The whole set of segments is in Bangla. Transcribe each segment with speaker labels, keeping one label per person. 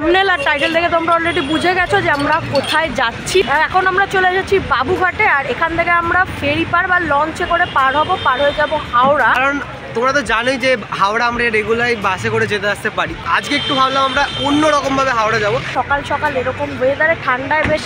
Speaker 1: থাম্বনেল আর টাইটেল দেখে তোমরা অলরেডি বুঝে গেছো যে আমরা কোথায় যাচ্ছি। আর এখন আমরা চলে এসেছি বাবুঘাটে, আর এখান থেকে আমরা ফেরি পার বা লঞ্চে করে পার হব, পার হয়ে যাব হাওড়া।
Speaker 2: কারণ তোমরা তো জানোই যে হাওড়া আমরা রেগুলারই বাসে করে যেতে আসতে পারি। আজকে একটু ভাবলাম আমরা অন্যরকমভাবে হাওড়া যাব।
Speaker 1: সকাল সকাল এরকম ওয়েদারে ঠান্ডায় বেশ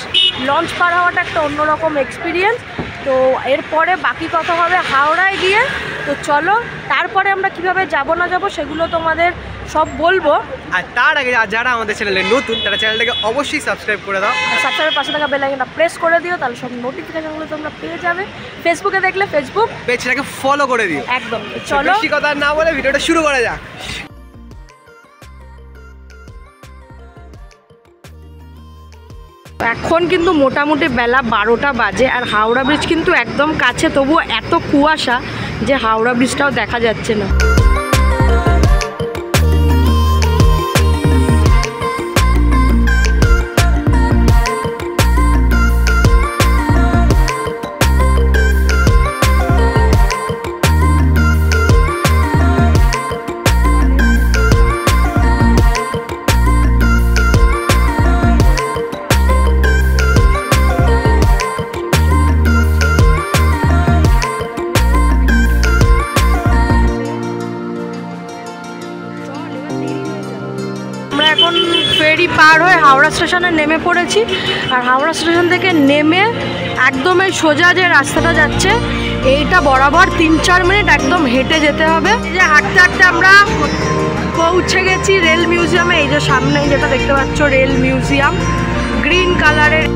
Speaker 1: লঞ্চ পার হওয়াটা একটা অন্যরকম এক্সপিরিয়েন্স। তো এরপরে বাকি কথা হবে হাওড়ায় গিয়ে। তো চলো, তারপরে আমরা কিভাবে যাব না যাব সেগুলো তোমাদের সব বলবো।
Speaker 2: আর তার আগে যারা আমাদের চ্যানেলে নতুন তারা চ্যানেলটাকে অবশ্যই সাবস্ক্রাইব করে দাও,
Speaker 1: আর সাবস্ক্রাইবের পাশে থাকা বেল আইকনটা প্রেস করে দিও, তাহলে সব নোটিফিকেশনগুলো তোমরা পেয়ে যাবে। ফেসবুকে দেখলে ফেসবুক
Speaker 2: পেজটাকে ফলো করে দিও।
Speaker 1: একদম। চলো
Speaker 2: বেশি কথা না বলে ভিডিওটা শুরু করা যাক।
Speaker 1: এখন কিন্তু মোটামুটি বেলা 12টা বাজে, আর হাওড়া ব্রিজ কিন্তু একদম কাছে, তবুও এত কুয়াশা যে হাওড়া ব্রিজটাও দেখা যাচ্ছে না। ফেরি পার হয়ে হাওড়া স্টেশনে নেমে পড়েছি, আর হাওড়া স্টেশন থেকে নেমে একদম এই সোজা যে রাস্তাটা যাচ্ছে এইটা বরাবর 3-4 মিনিট একদম হেঁটে যেতে হবে। যে হাঁটতে হাঁটতে আমরা পৌঁছে গেছি রেল মিউজিয়ামে। এই যে সামনে যেটা দেখতে পাচ্ছ রেল মিউজিয়াম, গ্রিন কালারের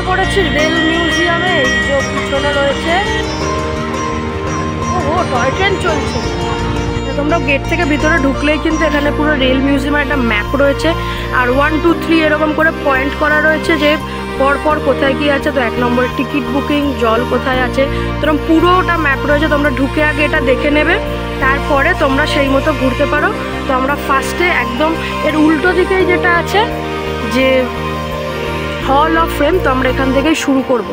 Speaker 1: পড়েছি রেল মিউজিয়ামে। এই যে পিছনে রয়েছে ও টয় ট্রেন চলছে। তোমরা গেট থেকে ভিতরে ঢুকলেই কিন্তু এখানে পুরো রেল মিউজিয়ামের একটা ম্যাপ রয়েছে, আর 1, 2, 3 এরকম করে পয়েন্ট করা রয়েছে যে পরপর কোথায় কী আছে। তো 1 নম্বরে টিকিট বুকিং, জল কোথায় আছে, তোরম পুরোটা ম্যাপ রয়েছে। তোমরা ঢুকে আগে এটা দেখে নেবে, তারপরে তোমরা সেই মতো ঘুরতে পারো। তো আমরা ফার্স্টে একদম এর উল্টো দিকেই যেটা আছে যে হল অফ ফেম, তো আমরা এখান থেকেই শুরু করব।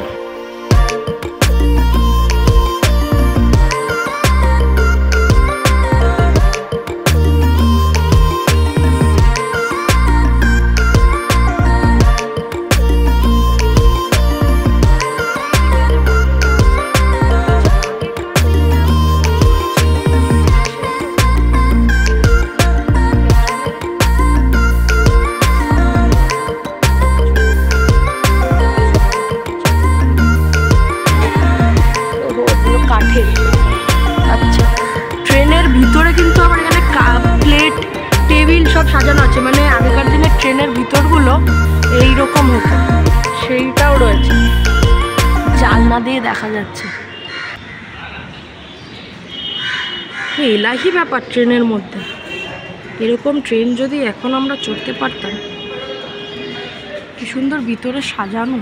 Speaker 1: আচ্ছা, ট্রেনের ভিতরে কিন্তু আমার এখানে কাপ, প্লেট, টেবিল সব সাজানো আছে। মানে আগেকার দিনে ট্রেনের ভিতরগুলো এইরকম হতো, সেইটাও রয়েছে, জানলা দিয়ে দেখা যাচ্ছে। এলাহি ব্যাপার ট্রেনের মধ্যে। এরকম ট্রেন যদি এখন আমরা চড়তে পারতাম, কি সুন্দর ভিতরে সাজানো।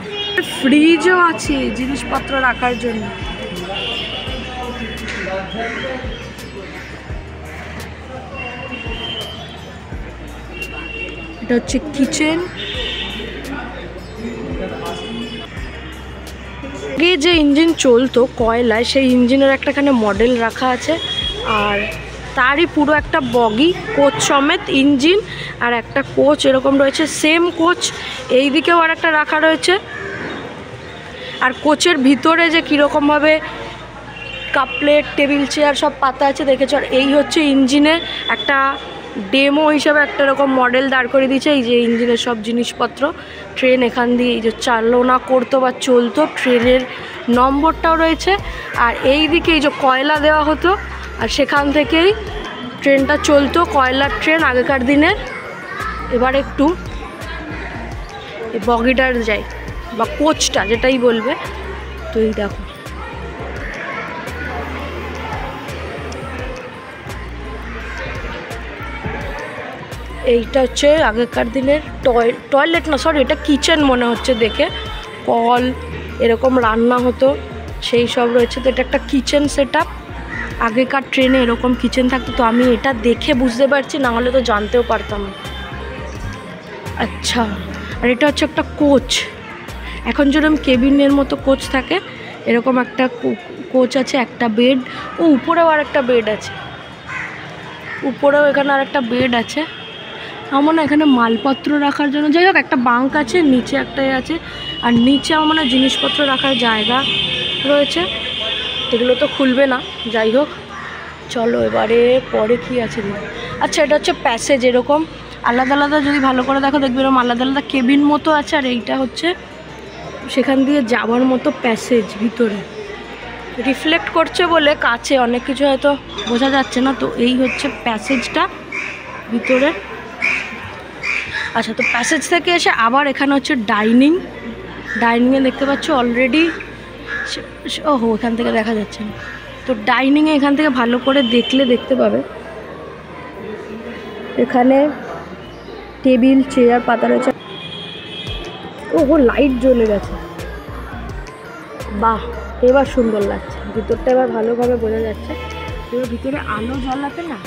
Speaker 1: ফ্রিজও আছে জিনিসপত্র রাখার জন্য। এটা হচ্ছে কিচেন। আগে যে ইঞ্জিন চলতো কয়লায়, সেই ইঞ্জিনের একটাখানে মডেল রাখা আছে, আর তারই পুরো একটা বগি কোচ সমেত ইঞ্জিন আর একটা কোচ এরকম রয়েছে। সেম কোচ এই দিকেও আর একটা রাখা রয়েছে। আর কোচের ভিতরে যে কীরকমভাবে কাপ, প্লেট, টেবিল, চেয়ার সব পাতা আছে দেখেছ। আর এই হচ্ছে ইঞ্জিনের একটা ডেমো হিসাবে একটা এরকম মডেল দাঁড় করে দিয়েছে। এই যে ইঞ্জিনের সব জিনিসপত্র। ট্রেন এখান দিয়ে এই যে চালনা করতো বা চলতো, ট্রেনের নম্বরটাও রয়েছে। আর এই দিকে এই যে কয়লা দেওয়া হতো, আর সেখান থেকেই ট্রেনটা চলতো, কয়লার ট্রেন আগেকার দিনের। এবার একটু এই বগিটার যাই বা কোচটা যেটাই বলবে। তো এই দেখো, এইটা হচ্ছে আগেকার দিনের টয়লেট না, সরি এটা কিচেন মনে হচ্ছে দেখে। কল এরকম রান্না হতো সেই সব রয়েছে। তো এটা একটা কিচেন সেট আপ। আগেকার ট্রেনে এরকম কিচেন থাকতো। তো আমি এটা দেখে বুঝতে পারছি, না হলে তো জানতেও পারতাম না। আচ্ছা, আর এটা হচ্ছে একটা কোচ। এখন যেরকম কেবিনের মতো কোচ থাকে, এরকম একটা কোচ আছে, একটা বেড। ও উপরেও আর একটা বেড আছে, উপরেও এখানে আর একটা বেড আছে। আমার মনে হয় এখানে মালপত্র রাখার জন্য, যাই হোক একটা বাঙ্ক আছে, নিচে একটাই আছে, আর নিচে আমার মনে হয় জিনিসপত্র রাখার জায়গা রয়েছে। এগুলো তো খুলবে না, যাই হোক চলো এবারে পরে কি আছে। আচ্ছা এটা হচ্ছে প্যাসেজ, এরকম আলাদা আলাদা যদি ভালো করে দেখো দেখবে এরকম আলাদা আলাদা কেবিন মতো আছে, আর এইটা হচ্ছে সেখান দিয়ে যাওয়ার মতো প্যাসেজ। ভিতরে রিফ্লেক্ট করছে বলে কাছে অনেক কিছু হয়তো বোঝা যাচ্ছে না, তো এই হচ্ছে প্যাসেজটা ভিতরে। আচ্ছা তো প্যাসেজ থেকে এসে আবার এখানে হচ্ছে ডাইনিংয়ে দেখতে পাচ্ছ অলরেডি, ওহো এখান থেকে দেখা যাচ্ছে না, তো ডাইনিংয়ে এখান থেকে ভালো করে দেখলে দেখতে পাবে এখানে টেবিল চেয়ার পাতা রয়েছে। ওহো লাইট জ্বলে গেছে, বাহ এবার সুন্দর লাগছে, ভিতরটা এবার ভালোভাবে বোঝা যাচ্ছে। এবার ভিতরে আলো জ্বালাতে না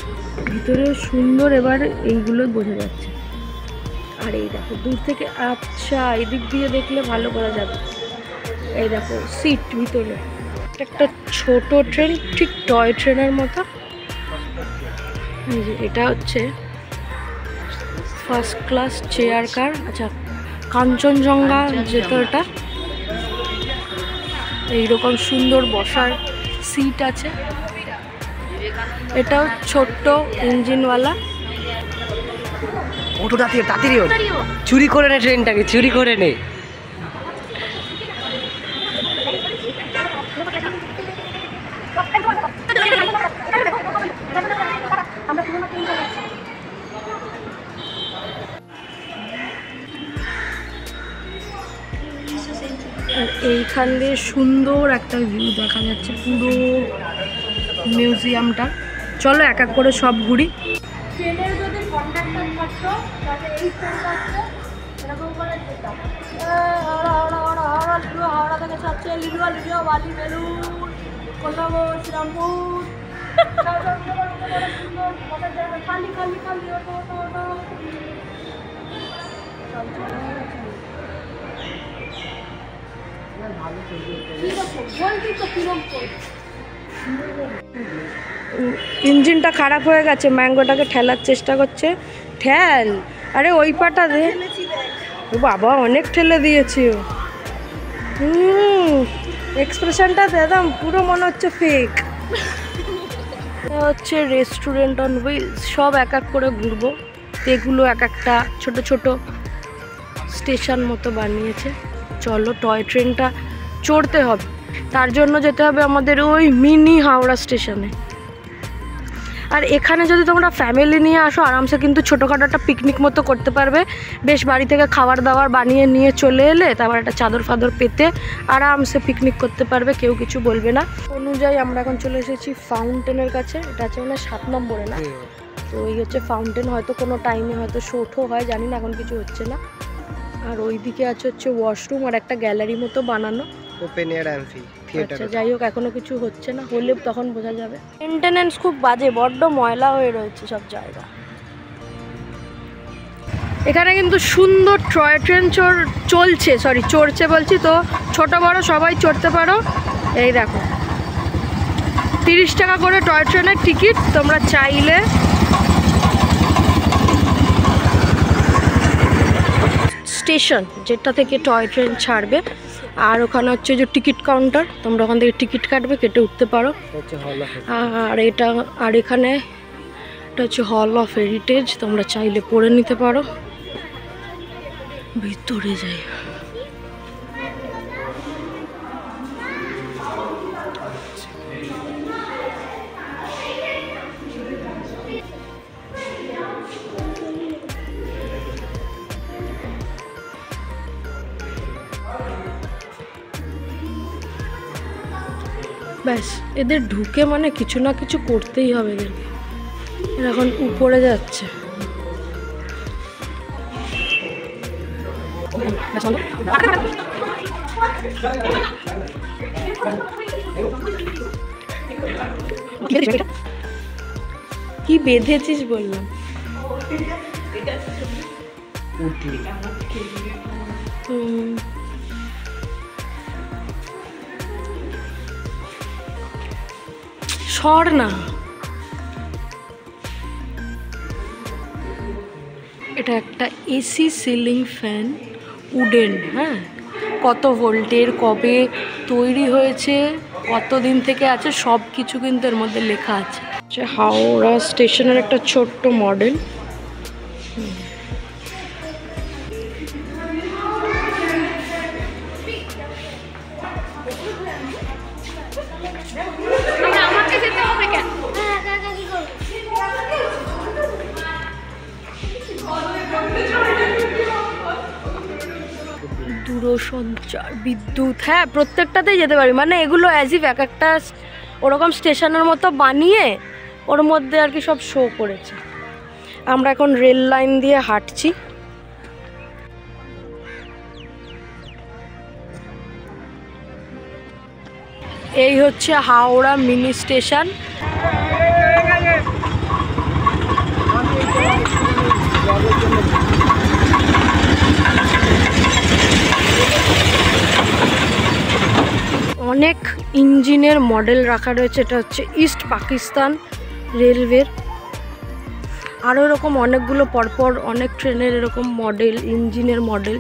Speaker 1: ভিতরে সুন্দর এবার এইগুলো বোঝা যাচ্ছে। আর এই দেখো দূর থেকে, আচ্ছা এদিক দিয়ে দেখলে ভালো বোঝা যাবে। এই দেখো সিট ভিতরে, একটা ছোট ট্রেন, ঠিক টয় ট্রেনের মতো। এটা হচ্ছে ফার্স্ট ক্লাস চেয়ার কার। আচ্ছা কাঞ্চনজঙ্ঘা যেত এটা, এইরকম সুন্দর বসার সিট আছে। এটাও ছোট্ট ইঞ্জিনওয়ালা।
Speaker 2: ওটো তাড়াতাড়ি চুরি করে নে, ট্রেনটাকে চুরি করে নে।
Speaker 1: আর এইখান দিয়ে সুন্দর একটা ভিউ দেখা যাচ্ছে পুরো মিউজিয়ামটা। চলো এক এক করে সব ঘুরি। ট্রেনের যদি কন্ডাক্টর থাকতো তাহলে এই ট্রেনটা হচ্ছে এরকম করে যেতাম, হাওড়া থেকে যাচ্ছে লিলুয়া বালি বেলুন কলকাতা শ্রীরামপুর, খালি খালি খালি ওটো ওটো ওটো। ইঞ্জিনটা খারাপ হয়ে গেছে, ম্যাঙ্গোটাকে ঠেলার চেষ্টা করছে। ঠেল, আরে ওই পাটা দে। ও বাবা অনেক ঠেলে দিয়েছে। এক্সপ্রেশনটা দাম পুরো মনে হচ্ছে ফেক। হচ্ছে রেস্টুরেন্ট অন হুইলস, সব এক এক করে ঘুরবো। এগুলো এক একটা ছোট ছোট স্টেশন মতো বানিয়েছে। চলো টয় ট্রেনটা চড়তে হবে, তার জন্য যেতে হবে আমাদের ওই মিনি হাওড়া স্টেশনে। আর এখানে যদি তোমরা ফ্যামিলি নিয়ে আসো আরামসে কিন্তু ছোটোখাটো একটা পিকনিক মতো করতে পারবে। বেশ বাড়ি থেকে খাবার দাবার বানিয়ে নিয়ে চলে এলে তারপর একটা চাদর ফাদর পেতে আরামসে পিকনিক করতে পারবে, কেউ কিছু বলবে না। অনুযায়ী আমরা এখন চলে এসেছি ফাউন্টেনের কাছে। এটা আছে মানে 7 নম্বরে না, তো এই হচ্ছে ফাউন্টেন। হয়তো কোনো টাইমে হয়তো শোটও হয়, জানি না, এখন কিছু হচ্ছে না। আর ওইদিকে আছে হচ্ছে ওয়াশরুম আর একটা গ্যালারি মতো বানানো,
Speaker 2: ওপেন এয়ার অ্যাম্ফি থিয়েটার।
Speaker 1: আচ্ছা যাই হোক এখনো কিছু হচ্ছে না, হলে তখন বোঝা যাবে। মেনটেনেন্স খুব বাজে, বড্ড ময়লা হয়ে রয়েছে সব জায়গা। এখানে কিন্তু সুন্দর টয় ট্রেন চড়ছে বলছি তো, ছোট বড় সবাই চড়তে পারো। এই দেখো 30 টাকা করে টয় ট্রেনের টিকিট, তোমরা চাইলে স্টেশন যেটা থেকে টয় ট্রেন ছাড়বে, আর ওখানে হচ্ছে যে টিকিট কাউন্টার, তোমরা ওখান থেকে টিকিট কাটবে, কেটে উঠতে পারো। আর এখানে এটা হচ্ছে হল অফ হেরিটেজ, তোমরা চাইলে পড়ে নিতে পারো। ভিতরে যাই, ব্যাস এদের ঢুকে মানে কিছু না কিছু করতেই হবে এদেরকে। এরা এখন উপরে যাচ্ছে। কি বেঁধেছিস বললাম। সর না, এটা একটা এসি সিলিং ফ্যান, উডেন। হ্যাঁ, কত ভোল্টের, কবে তৈরি হয়েছে, কতদিন থেকে আছে, সব কিছু কিন্তু এর মধ্যে লেখা আছে। হাওড়া স্টেশনের একটা ছোট্ট মডেল। দূরসঞ্চার, বিদ্যুৎ, হ্যাঁ প্রত্যেকটাতেই যেতে পারি। মানে এগুলো অ্যাজ ইফ এক একটা ওরকম স্টেশনের মতো বানিয়ে ওর মধ্যে আর কি সব শো করেছে। আমরা এখন রেল লাইন দিয়ে হাঁটছি। এই হচ্ছে হাওড়া মিনি স্টেশন। অনেক ইঞ্জিনের মডেল রাখা রয়েছে। এটা হচ্ছে ইস্ট পাকিস্তান রেলওয়ের। আরও এরকম অনেকগুলো পরপর অনেক ট্রেনের এরকম মডেল, ইঞ্জিনের মডেল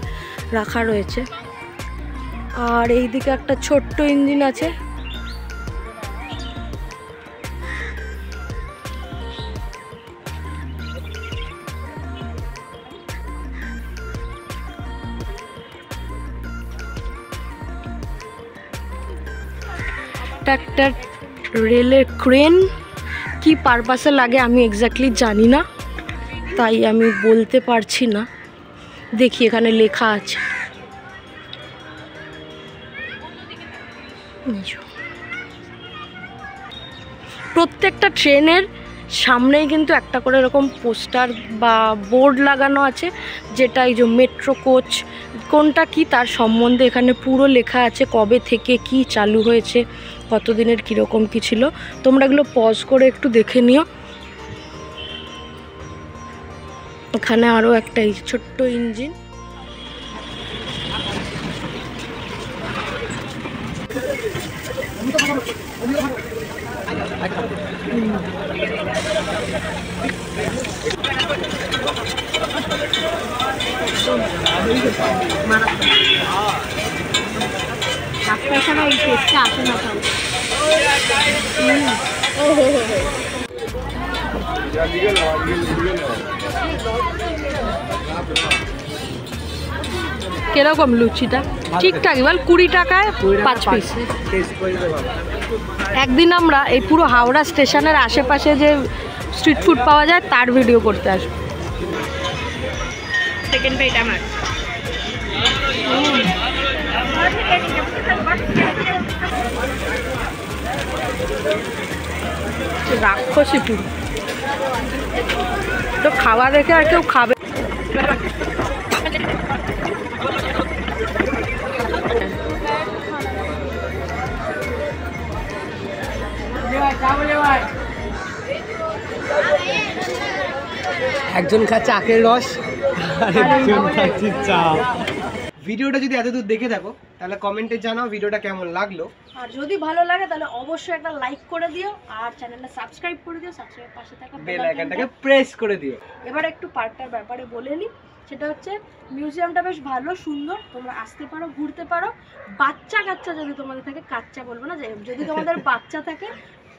Speaker 1: রাখা রয়েছে। আর এইদিকে একটা ছোট্ট ইঞ্জিন আছে। একটা রেলের ক্রেন, কি পারপাসে লাগে আমি এক্স্যাক্টলি জানি না, তাই আমি বলতে পারছি না। দেখি এখানে লেখা আছে। প্রত্যেকটা ট্রেনের সামনেই কিন্তু একটা করে এরকম পোস্টার বা বোর্ড লাগানো আছে, যেটা এই যে মেট্রো কোচ কোনটা কি তার সম্বন্ধে এখানে পুরো লেখা আছে। কবে থেকে কি চালু হয়েছে, কতদিনের কীরকম কী ছিল, তোমরা এগুলো পজ করে একটু দেখে নিও। এখানে আরও একটা এই ছোট্ট ইঞ্জিন। ছাড়া এই টেস্টটা আসে না। কিরকম লুচিটা? ঠিকঠাক বল, 20 টাকায় 5 পিস। একদিন আমরা এই পুরো হাওড়া স্টেশনের আশেপাশে যে স্ট্রিট ফুড পাওয়া যায় তার ভিডিও করতে আসবো। সেকেন্ড পেট আমার রাক্ষসী পুরো তো খাওয়া দেখে আর কেউ খাবে।
Speaker 2: একজন খাচ্ছে আখের রস, আরেকজন খাচ্ছে চা। ভিডিওটা যদি এতদূর দেখে থাকো তাহলে কমেন্টে জানাও ভিডিওটা কেমন লাগলো।
Speaker 1: আর যদি ভালো লাগে তাহলে অবশ্যই একটা লাইক করে দিও আর চ্যানেলটা সাবস্ক্রাইব করে দিও। সাবস্ক্রাইবের পাশে থাকা
Speaker 2: বেল আইকনটাকে প্রেস করে দিও।
Speaker 1: এবার একটু পার্কটার ব্যাপারে বলে নিই। সেটা হচ্ছে মিউজিয়ামটা বেশ ভালো, সুন্দর, তোমরা আসতে পারো, ঘুরতে পারো। বাচ্চা কাচ্চা যদি তোমাদের থাকে, কাচ্চা বলবো না, যদি তোমাদের বাচ্চা থাকে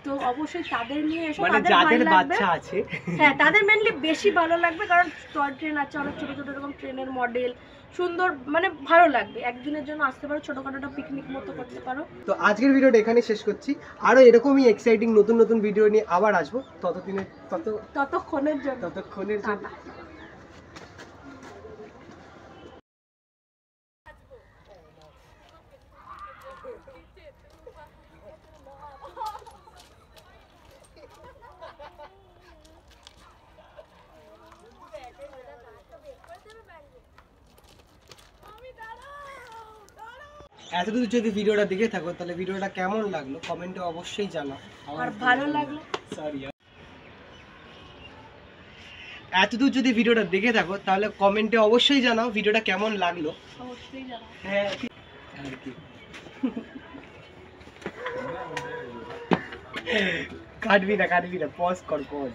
Speaker 1: তো অবশ্যই তাদের নিয়ে এসো।
Speaker 2: মানে যাদের বাচ্চা আছে,
Speaker 1: হ্যাঁ তাদের মেনলি বেশি ভালো লাগবে, কারণ টয় ট্রেন আছে, অনেক ছোট ছোট এরকম ট্রেনের মডেল, সুন্দর, মানে ভালো লাগবে। একদিনের জন্য আসতে পারো, ছোটখাটো একটা পিকনিক মতো করতে পারো।
Speaker 2: তো আজকের ভিডিওটা এখানে শেষ করছি। আরো এরকমই এক্সাইটিং নতুন নতুন ভিডিও নিয়ে আবার আসবো। ততক্ষণের জন্য এতদূর যদি ভিডিওটা দেখে থাকো তাহলে ভিডিওটা কেমন লাগলো কমেন্টে অবশ্যই জানাও।
Speaker 1: আর ভালো লাগলো,
Speaker 2: সরি, এতদূর যদি ভিডিওটা দেখে থাকো তাহলে কমেন্টে অবশ্যই জানাও ভিডিওটা কেমন লাগলো।
Speaker 1: অবশ্যই জানাও।
Speaker 2: হ্যাঁ আর কি কাটবি না, পজ কর, পজ।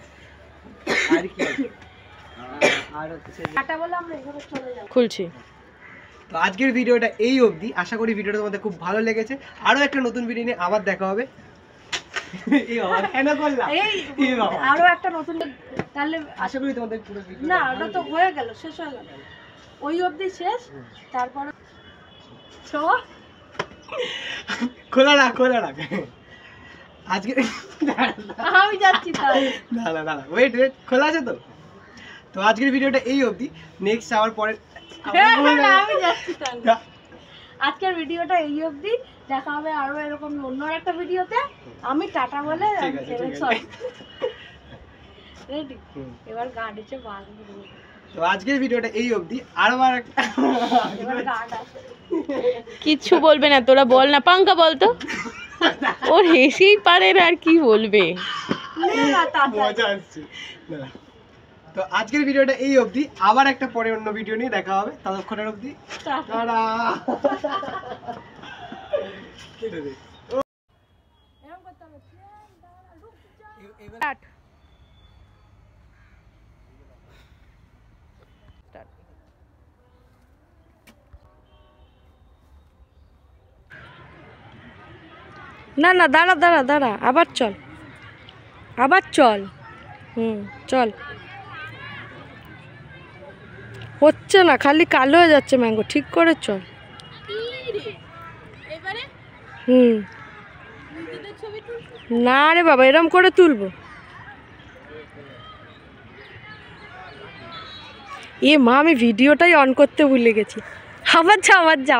Speaker 2: আর কি আর হচ্ছে
Speaker 1: টাটা বলে আমরা এভাবে চলে যাব।
Speaker 3: খুলছি।
Speaker 2: তো আজকের ভিডিওটা এই অবধি। আশা করি ভিডিওটা তোমাদের খুব ভালো লেগেছে। আরো একটা নতুন ভিডিও নিয়ে আবার দেখা হবে। এই বাবা কেন করলাম? এই বাবা
Speaker 1: আরো একটা নতুন, তাহলে
Speaker 2: আশা করি তোমাদের পুরো ভিডিও
Speaker 1: না ওটা তো হয়ে গেল, শেষ হয়ে গেল, ওই অবধি শেষ। তারপরে
Speaker 2: খোলা রাখ। আজকে
Speaker 1: আমি যাচ্ছি তাহলে।
Speaker 2: না ওয়েট খোলা আছে তো? তো আজকের ভিডিওটা এই অবধি। নেক্সট আবার পরে
Speaker 1: আমি যাচ্ছি তাহলে। আজকের ভিডিওটা এই অবধি, দেখা হবে আরো এরকম অন্য একটা ভিডিওতে। আমি টাটা বলে রেডি, এবার গান এসে বাজবে।
Speaker 2: তো আজকের ভিডিওটা এই অবধি। আরবার একটা
Speaker 1: এবার গান আসে।
Speaker 3: কিচ্ছু বলবে না, তোরা বল না, পাঙ্কা বল তো। ওর হেসেই পারে না, আর কি বলবে।
Speaker 2: মজা আসছে। তো আজকের ভিডিওটা এই অবধি। আবার একটা পরে অন্য ভিডিও নিয়ে দেখা হবে। ততক্ষণের অবধি টাটা।
Speaker 1: না দাঁড়া, আবার চল। চল। হচ্ছে না, খালি কালো হয়ে যাচ্ছে ম্যাঙ্গো, ঠিক করে চল। না রে বাবা, এরম করে তুলবো। এ মা, আমি ভিডিওটাই অন করতে ভুলে গেছি। আবার যা।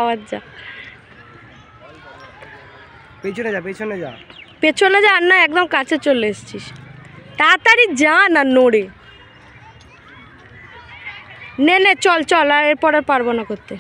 Speaker 2: পেছনে যা।
Speaker 1: পেছনে যা, আর না একদম কাছে চলে এসেছিস। তাড়াতাড়ি যা না, নড়ে নে চল। আর এরপর আর পারবো না করতে।